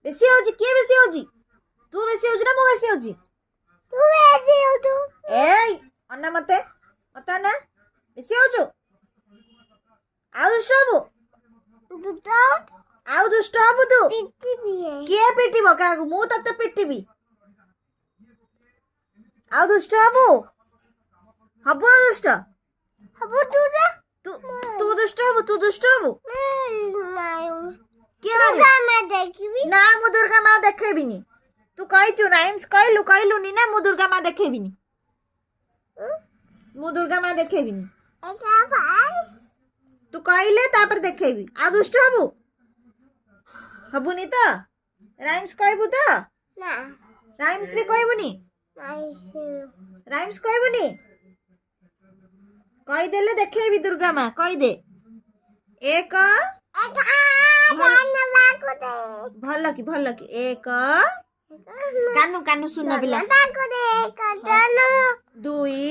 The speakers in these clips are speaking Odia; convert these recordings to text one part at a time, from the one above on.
ବେଶୀ ହଉଛି କିଏ ବେଶୀ ହଉଛି? ତୁ ବେଶୀ ହଉଛୁ ନା ମୁଁ ବେଶୀ ହଉଛି? ଏଇ ଅନା ମତେ ମତେ ଅନା ବେଶୀ ହଉଛୁ। ଆଉ ଦୁଷ୍ଟ ହବୁ ଆଉ ଦୁଷ୍ଟ ହବୁ ତୁ। କିଏ ପିଟିବ କାହାକୁ? ମୁଁ ତତେ ପିଟିବି। ଆଉ ଦୁଷ୍ଟ ହବୁ ହବୁ ଆଉ ଦୁଷ୍ଟ ତୁ ତୁ ଦୁଷ୍ଟ ହବୁ ତୁ ଦୁଷ୍ଟ ହବୁ। କିଏ ନା ମୁଁ ଦୁର୍ଗା ମା ଦେଖେଇବିନି। ତୁ କହିଛୁ ରାଇମ୍ସ କହିଲୁନି ନା ମୁଁ ଦୁର୍ଗା ମା ଦେଖେଇବିନି। ମୁଁ ଦୁର୍ଗା ମା ଦେଖେଇବିନି। ତୁ କହିଲେ ତାପରେ ଦେଖେଇବି। ଆଉ ଦୁଷ୍ଟ ହବୁ ହବୁନି ତ? ରାଇମ୍ସ କହିବୁ ତ? ରାଇମ୍ସ ବି କହିବୁନି। ରାଇମ୍ସ କହିବୁନି। କହିଦେଲେ ଦେଖେଇବି ଦୁର୍ଗା ମା। କହିଦେ। ଏକ ଭଲ କି ଏକ କାନୁ କାନୁ ସୁନା ପିଲା। ଦୁଇ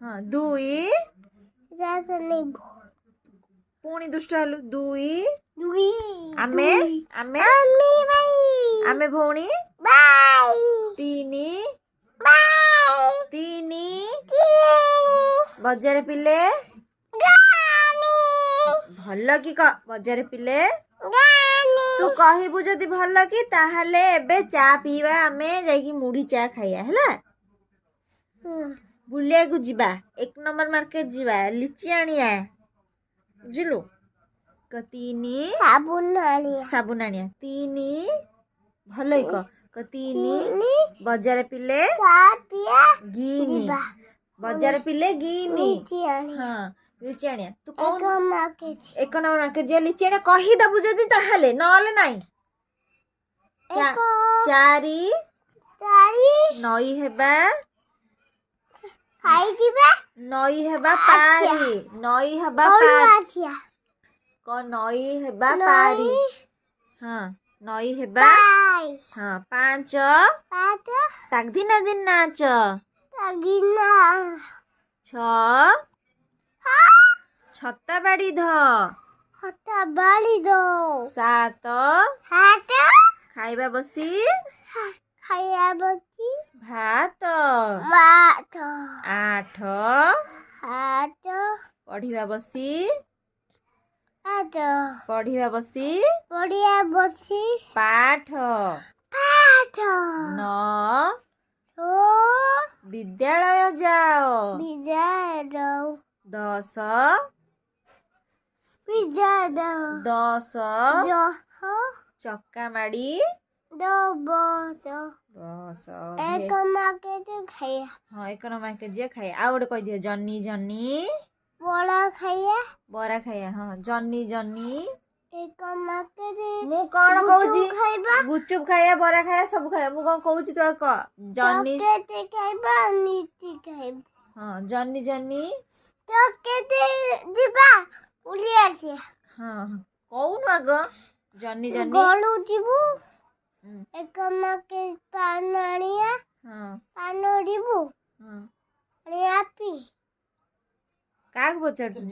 ହଁ ଦୁଇ ପୁଣି ଦୁଷ୍ଟ ହେଲୁ। ଦୁଇ ଆମେ ଆମେ ଆମେ ଭଉଣୀ। ତିନି ତିନି ବଜାର ପିଲେ ଭଲ କି କ ବଜାର ପିଲେ। ତୁ କହିବୁ ଯଦି ଭଲ କି ତାହେଲେ ଏବେ ଚା ପିଇବା। ଆମେ ଯାଇକି ମୁଢି ଚା ଖାଇବା ହେଲା। ବୁଲିବାକୁ ଯିବା 1 ନମ୍ବର ମାର୍କେଟ ଯିବା। ଲିଚି ଆଣିବା ବୁଝିଲୁ। ତିନି ସାବୁନ ଆଣିବା। ତିନି ଭଲ କ ତିନି ବଜାର ପିଲେ ଗିନି ବଜାର ପିଲେ ଗିନି। ହଁ ଲିଚି ଆଣିବା। ତୁ କହୁନୁ 1 ନମ୍ବର ମାର୍କେଟ ଯିବା ଲିଚି ଆଣିବା। କହିଦବୁ ଯଦି ତାହେଲେ ନହେଲେ ନାଇଁ। ଚାରି ନଈ ହେବା ନଈ ହେବା ପାରି ନଈ ହେବା ପାରି କ ନଈ ହେବା ପାରି। ହଁ ନଈ ହେବା ହଁ 5 ତାଗଦିନା ଦିନ ନାଚ 6 ଛତା ବାଡ଼ି ଧ 7 ଖାଇବା ବସି ଭାତ 8 ପଢିବା ବସି ପାଠ 9 ବିଦ୍ୟାଳୟ ଯାଅ 10 ଚକା ମାଡ଼ି 10 ହଁ 1 ନମ୍ବର ମାର୍କେଟ ଯିବା ଖାଇବା। ଆଉ ଗୋଟେ କହିଦିଅ ଜହ୍ନି ବରା ଖାଇବା। ହଁ ଜହ୍ନି ମୁଁ କଣ କହୁଛି? ଗୁଚୁପ ଖାଇବା ବରା ଖାଇବା ସବୁ ଖାଇବା। ମୁଁ କଣ କହୁଛି ତୁ କହ? ଜହ୍ନି ହଁ ଜହ୍ନି ହଁ କହୁନୁ ଆଗ ଜହ୍ନି ଯିବୁ 1 ମାର୍କେଟ ପାନ ଆଣିବା। ପାନ ଯିବୁ ହଁ ଆଣିବା। କାହାକୁ ପଚାରୁଛୁ?